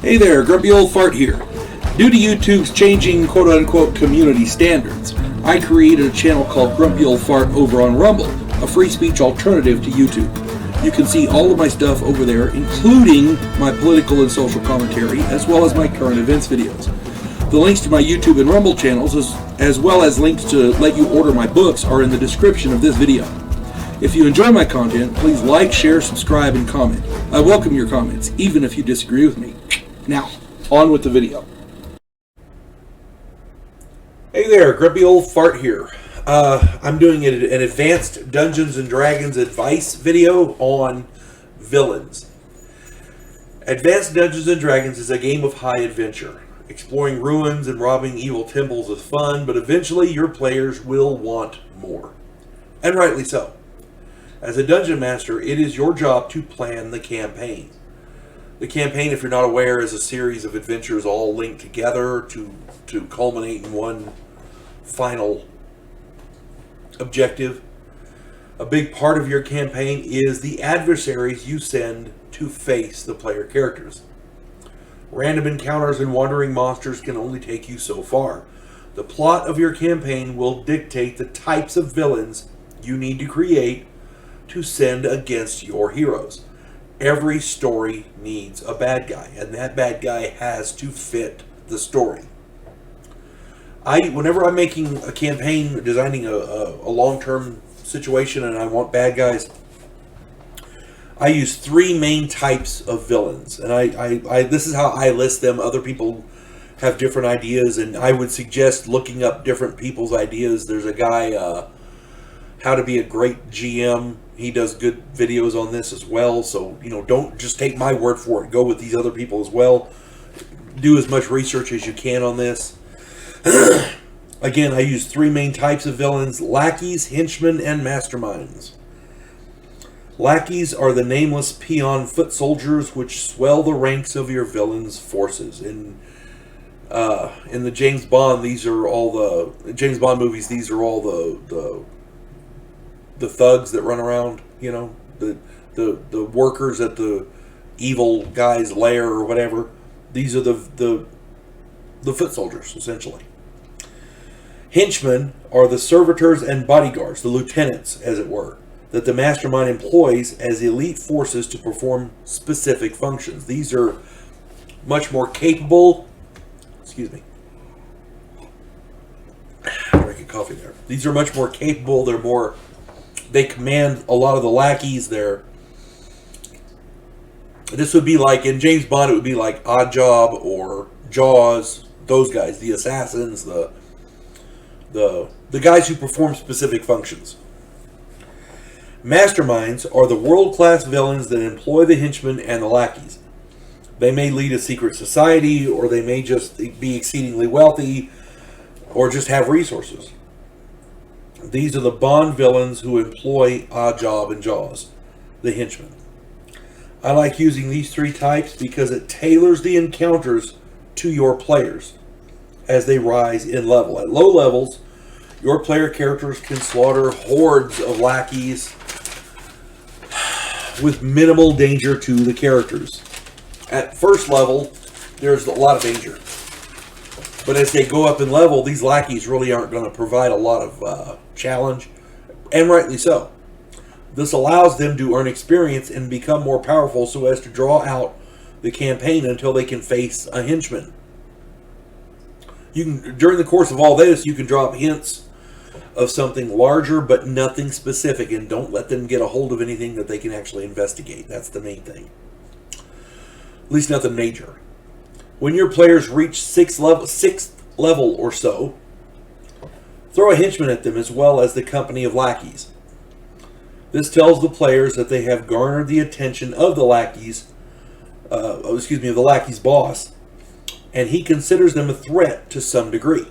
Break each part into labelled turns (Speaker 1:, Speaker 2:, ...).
Speaker 1: Hey there, Grumpy Old Fart here. Due to YouTube's changing quote-unquote community standards, I created a channel called Grumpy Old Fart over on Rumble, a free speech alternative to YouTube. You can see all of my stuff over there, including my political and social commentary, as well as my current events videos. The links to my YouTube and Rumble channels, as well as links to let you order my books, are in the description of this video. If you enjoy my content, please like, share, subscribe, and comment. I welcome your comments, even if you disagree with me. Now, on with the video. Hey there, Grumpy Old Fart here. I'm doing an advanced Dungeons & Dragons advice video on villains. Advanced Dungeons & Dragons is a game of high adventure. Exploring ruins and robbing evil temples is fun, but eventually your players will want more. And rightly so. As a dungeon master, it is your job to plan the campaign. The campaign, if you're not aware, is a series of adventures all linked together to culminate in one final objective. A big part of your campaign is the adversaries you send to face the player characters. Random encounters and wandering monsters can only take you so far. The plot of your campaign will dictate the types of villains you need to create to send against your heroes. Every story needs a bad guy, and that bad guy has to fit the story. Whenever I'm making a campaign, designing a long-term situation, and I want bad guys, I use three main types of villains, and this is how I list them. Other people have different ideas, and I would suggest looking up different people's ideas. There's a guy, How to Be a Great GM. He does good videos on this as well, so don't just take my word for it. Go with these other people as well. Do as much research as you can on this. Again, I use three main types of villains: lackeys, henchmen, and masterminds. Lackeys are the nameless peon foot soldiers which swell the ranks of your villain's forces. In the James Bond, these are all the James Bond movies. These are all the thugs that run around, the workers at the evil guy's lair or whatever. These are the foot soldiers, essentially. Henchmen are the servitors and bodyguards, the lieutenants, as it were, that the mastermind employs as elite forces to perform specific functions. These are much more capable. Excuse me. Drinking coffee there. These are much more capable. They command a lot of the lackeys there. This would be like, in James Bond, it would be like Oddjob or Jaws, those guys, the assassins, the guys who perform specific functions. Masterminds are the world-class villains that employ the henchmen and the lackeys. They may lead a secret society, or they may just be exceedingly wealthy, or just have resources. These are the Bond villains who employ Oddjob and Jaws, the henchmen. I like using these three types because it tailors the encounters to your players as they rise in level. At low levels, your player characters can slaughter hordes of lackeys with minimal danger to the characters. At first level, there's a lot of danger. But as they go up in level, these lackeys really aren't going to provide a lot of challenge, and rightly so. This allows them to earn experience and become more powerful so as to draw out the campaign until they can face a henchman. During the course of all this, you can drop hints of something larger, but nothing specific, and don't let them get a hold of anything that they can actually investigate. That's the main thing. At least nothing major. When your players reach sixth level or so, throw a henchman at them as well as the company of lackeys. This tells the players that they have garnered the attention of the lackey's boss, and he considers them a threat to some degree.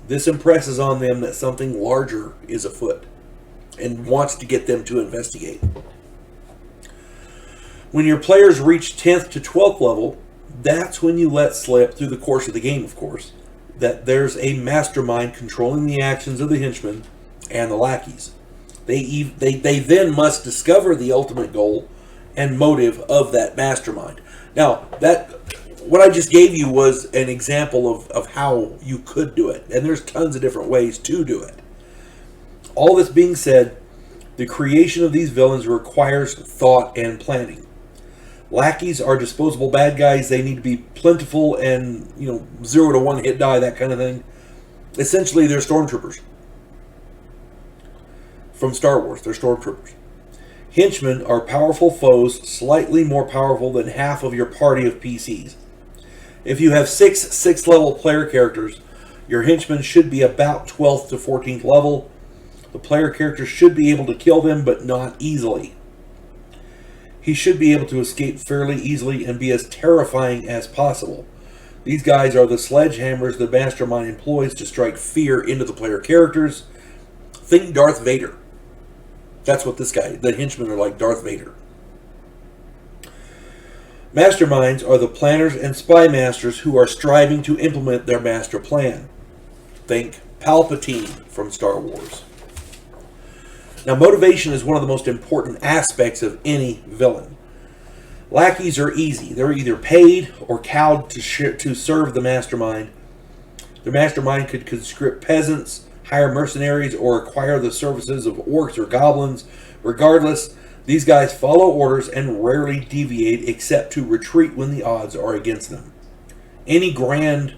Speaker 1: This impresses on them that something larger is afoot and wants to get them to investigate. When your players reach 10th to 12th level, that's when you let slip, through the course of the game, of course, that there's a mastermind controlling the actions of the henchmen and the lackeys. They then must discover the ultimate goal and motive of that mastermind. Now, what I just gave you was an example of how you could do it. And there's tons of different ways to do it. All this being said, the creation of these villains requires thought and planning. Lackeys are disposable bad guys. They need to be plentiful and, 0 to 1 hit die, that kind of thing. Essentially, they're stormtroopers. From Star Wars, they're stormtroopers. Henchmen are powerful foes, slightly more powerful than half of your party of PCs. If you have 6 level player characters, your henchmen should be about 12th to 14th level. The player character should be able to kill them, but not easily. He should be able to escape fairly easily and be as terrifying as possible. These guys are the sledgehammers the mastermind employs to strike fear into the player characters. Think Darth Vader. That's what the henchmen are like, Darth Vader. Masterminds are the planners and spy masters who are striving to implement their master plan. Think Palpatine from Star Wars. Now, motivation is one of the most important aspects of any villain. Lackeys are easy. They're either paid or cowed to serve the mastermind. The mastermind could conscript peasants, hire mercenaries, or acquire the services of orcs or goblins. Regardless, these guys follow orders and rarely deviate except to retreat when the odds are against them. Any grand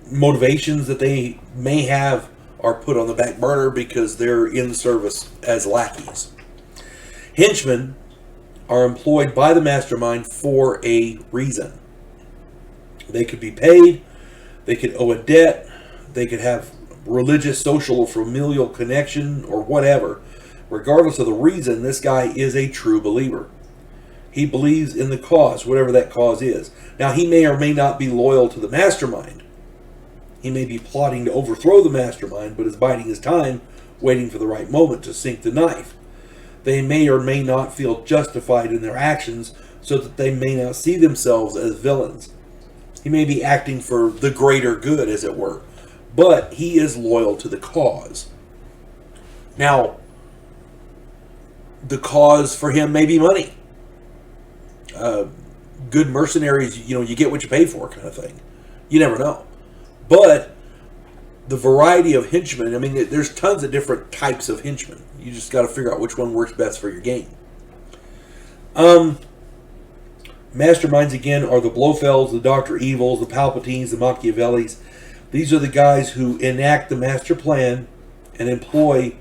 Speaker 1: motivations that they may have are put on the back burner because they're in service as lackeys. Henchmen are employed by the mastermind for a reason. They could be paid, they could owe a debt, they could have religious, social, or familial connection, or whatever. Regardless of the reason, this guy is a true believer. He believes in the cause, whatever that cause is. Now, he may or may not be loyal to the mastermind. He may be plotting to overthrow the mastermind, but is biding his time, waiting for the right moment to sink the knife. They may or may not feel justified in their actions, so that they may not see themselves as villains. He may be acting for the greater good, as it were, but he is loyal to the cause. Now, the cause for him may be money. Good mercenaries, you get what you pay for, kind of thing. You never know. But the variety of henchmen, there's tons of different types of henchmen. You just got to figure out which one works best for your game. Masterminds, again, are the Blofelds, the Dr. Evils, the Palpatines, the Machiavellis. These are the guys who enact the master plan and employ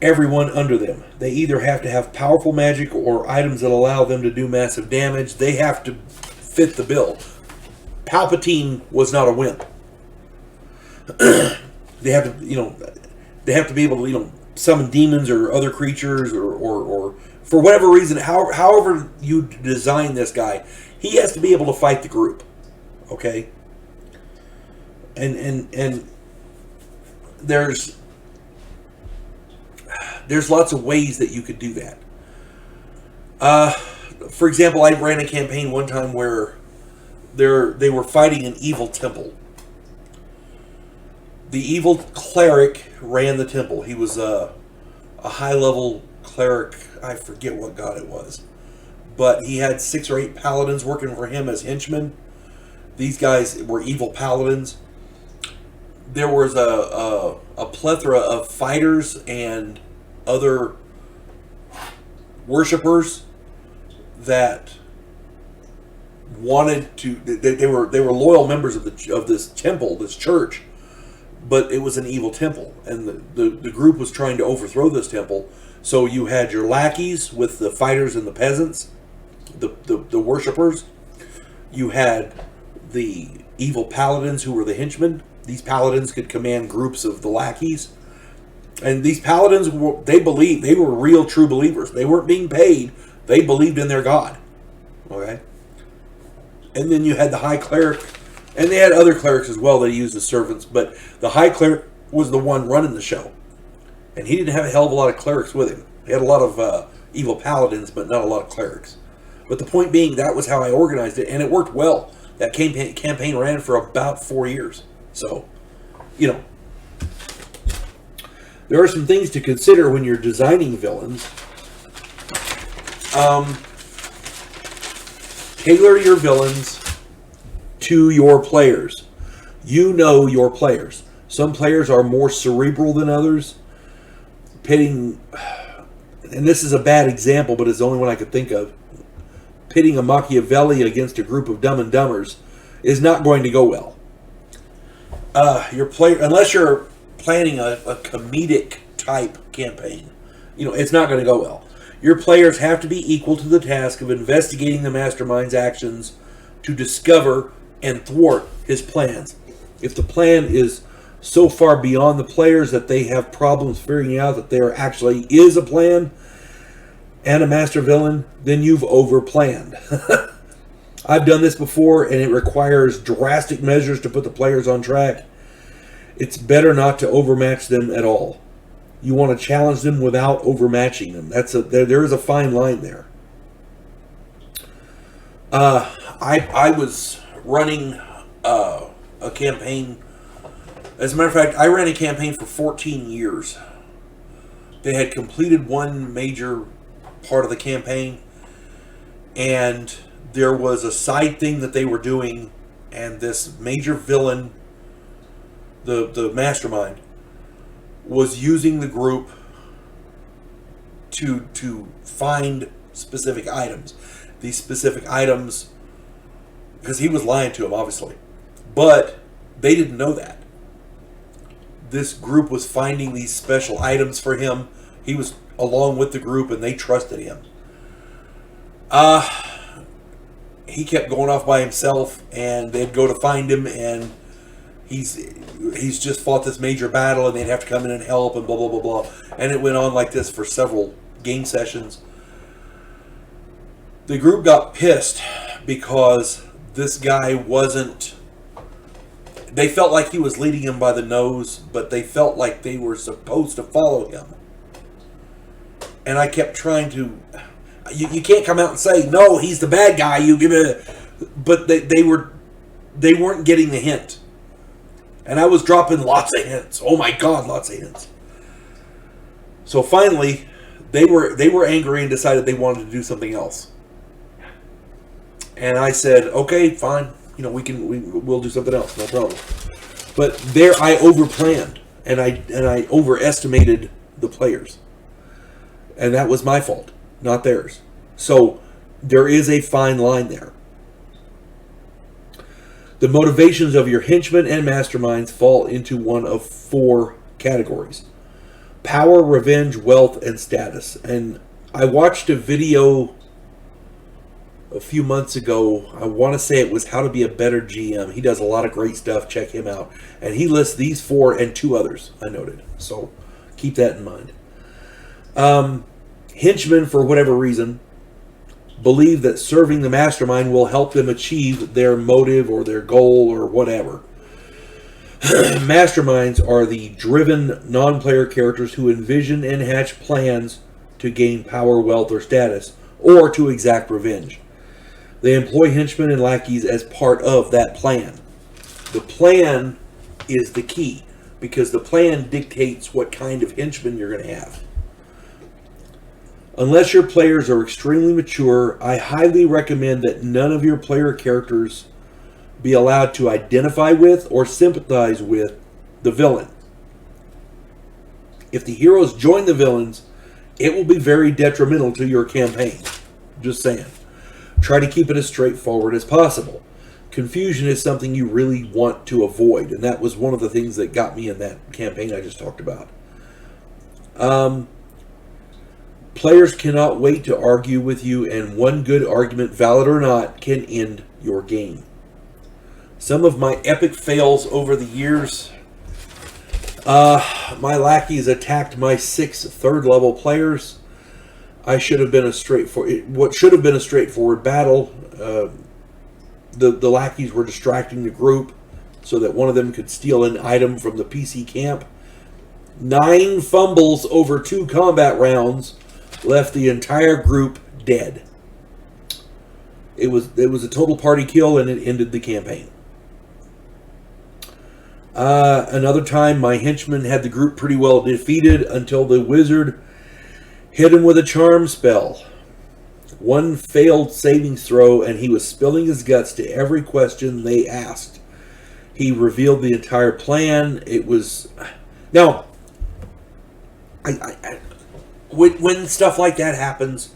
Speaker 1: everyone under them. They either have to have powerful magic or items that allow them to do massive damage. They have to fit the bill. Palpatine was not a wimp. They have to be able to, summon demons or other creatures or for whatever reason, however you design this guy, he has to be able to fight the group. Okay? And there's lots of ways that you could do that. For example, I ran a campaign one time where they were fighting an evil temple. The evil cleric ran the temple. He was a high-level cleric. I forget what god it was. But he had 6 or 8 paladins working for him as henchmen. These guys were evil paladins. There was a plethora of fighters and other worshippers that wanted to. They were loyal members of this temple, this church, but it was an evil temple, and the group was trying to overthrow this temple. So you had your lackeys with the fighters and the peasants, the worshippers. You had the evil paladins who were the henchmen. These paladins could command groups of the lackeys. And these paladins, they were real true believers. They weren't being paid. They believed in their god. Okay? And then you had the high cleric. And they had other clerics as well that used as servants. But the high cleric was the one running the show. And he didn't have a hell of a lot of clerics with him. He had a lot of evil paladins, but not a lot of clerics. But the point being, that was how I organized it. And it worked well. That campaign ran for about 4 years. So, there are some things to consider when you're designing villains. tailor your villains to your players. You know your players. Some players are more cerebral than others. Pitting, and this is a bad example, but it's the only one I could think of. Pitting a Machiavelli against a group of Dumb and Dumbers is not going to go well. Your player, unless you're planning a comedic type campaign, it's not going to go well. Your players have to be equal to the task of investigating the mastermind's actions to discover and thwart his plans. If the plan is so far beyond the players that they have problems figuring out that there actually is a plan and a master villain, then you've overplanned. I've done this before, and it requires drastic measures to put the players on track. It's better not to overmatch them at all. You want to challenge them without overmatching them. There is a fine line there. I was running a campaign. As a matter of fact, I ran a campaign for 14 years. They had completed one major part of the campaign, and there was a side thing that they were doing, and this major villain, the mastermind, was using the group to find specific items. These specific items, because he was lying to them, obviously, but they didn't know that. This group was finding these special items for him. He was along with the group, and they trusted him. He kept going off by himself, and they'd go to find him, and he's just fought this major battle, and they'd have to come in and help, and blah, blah, blah, blah. And it went on like this for several game sessions. The group got pissed because this guy wasn't... They felt like he was leading him by the nose, but they felt like they were supposed to follow him. And I kept trying to... You can't come out and say, no, he's the bad guy, you give it... But they weren't getting the hint. And I was dropping lots of hints. Oh my God, lots of hints. So finally, they were angry and decided they wanted to do something else. And I said, okay, fine. We'll do something else, no problem. But there I overplanned, and I overestimated the players. And that was my fault, not theirs. So there is a fine line there. The motivations of your henchmen and masterminds fall into one of 4 categories: power, revenge, wealth, and status. And I watched a video a few months ago. I want to say it was How to Be a Better GM. He does a lot of great stuff. Check him out. And he lists these 4 and 2 others I noted. So keep that in mind. Henchmen, for whatever reason, believe that serving the mastermind will help them achieve their motive or their goal or whatever. Masterminds are the driven non-player characters who envision and hatch plans to gain power, wealth, or status, or to exact revenge. They employ henchmen and lackeys as part of that plan. The plan is the key, because the plan dictates what kind of henchmen you're going to have. Unless your players are extremely mature, I highly recommend that none of your player characters be allowed to identify with or sympathize with the villain. If the heroes join the villains, it will be very detrimental to your campaign. Just saying. Try to keep it as straightforward as possible. Confusion is something you really want to avoid, and that was one of the things that got me in that campaign I just talked about. Players cannot wait to argue with you, and one good argument, valid or not, can end your game. Some of my epic fails over the years. My lackeys attacked my 6 third-level players. What should have been a straightforward battle. The lackeys were distracting the group so that one of them could steal an item from the PC camp. 9 fumbles over 2 combat rounds left the entire group dead. It was a total party kill, and it ended the campaign. Another time, my henchman had the group pretty well defeated until the wizard hit him with a charm spell. one failed savings throw, and he was spilling his guts to every question they asked. He revealed the entire plan. It was... Now, when stuff like that happens,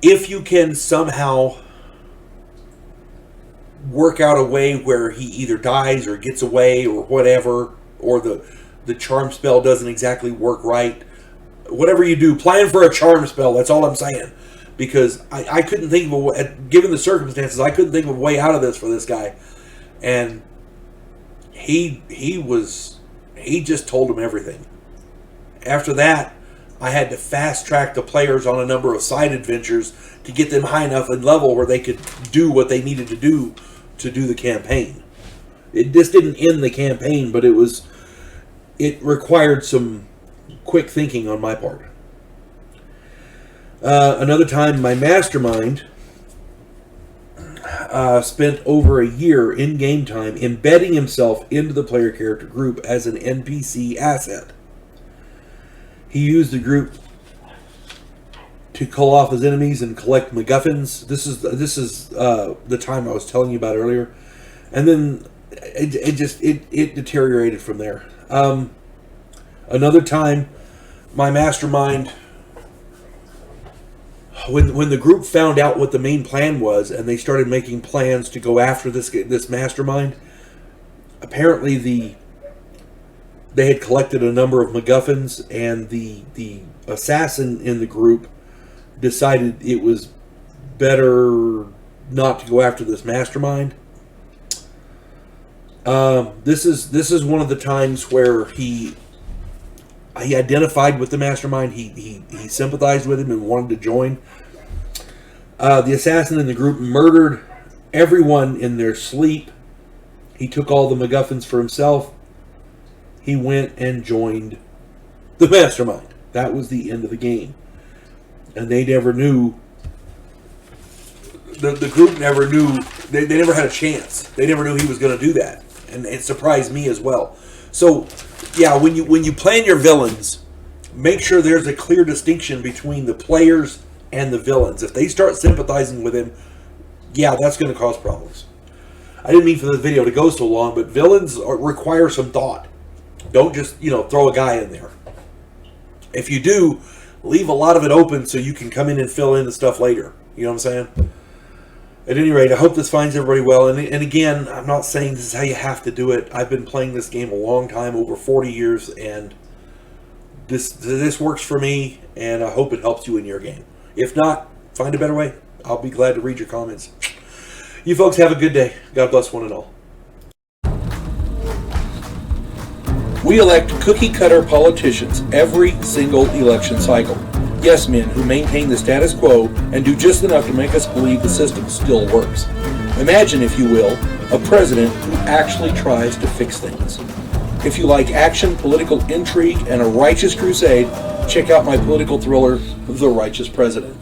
Speaker 1: if you can somehow work out a way where he either dies or gets away or whatever, or the charm spell doesn't exactly work right, whatever you do, plan for a charm spell. That's all I'm saying. Because I couldn't think of a way, given the circumstances, I couldn't think of a way out of this for this guy. And he just told him everything. After that, I had to fast track the players on a number of side adventures to get them high enough in level where they could do what they needed to do the campaign. It just didn't end the campaign, but it required some quick thinking on my part. Another time, my mastermind spent over a year in game time embedding himself into the player character group as an NPC asset. He used the group to call off his enemies and collect MacGuffins. This is the time I was telling you about earlier, and then it deteriorated from there. Another time, my mastermind, when the group found out what the main plan was and they started making plans to go after this mastermind, apparently they had collected a number of MacGuffins, and the assassin in the group decided it was better not to go after this mastermind. This is one of the times where he identified with the mastermind. He sympathized with him and wanted to join. The assassin in the group murdered everyone in their sleep. He took all the MacGuffins for himself. He went and joined the mastermind. That was the end of the game. And they never knew, the group never knew, they never had a chance. They never knew he was going to do that. And it surprised me as well. So, yeah, when you plan your villains, make sure there's a clear distinction between the players and the villains. If they start sympathizing with him, yeah, that's going to cause problems. I didn't mean for the video to go so long, but villains require some thought. Don't just, throw a guy in there. If you do, leave a lot of it open so you can come in and fill in the stuff later. You know what I'm saying? At any rate, I hope this finds everybody well. And again, I'm not saying this is how you have to do it. I've been playing this game a long time, over 40 years, and this works for me, and I hope it helps you in your game. If not, find a better way. I'll be glad to read your comments. You folks have a good day. God bless one and all. We elect cookie-cutter politicians every single election cycle. Yes men who maintain the status quo and do just enough to make us believe the system still works. Imagine, if you will, a president who actually tries to fix things. If you like action, political intrigue, and a righteous crusade, check out my political thriller, The Righteous President.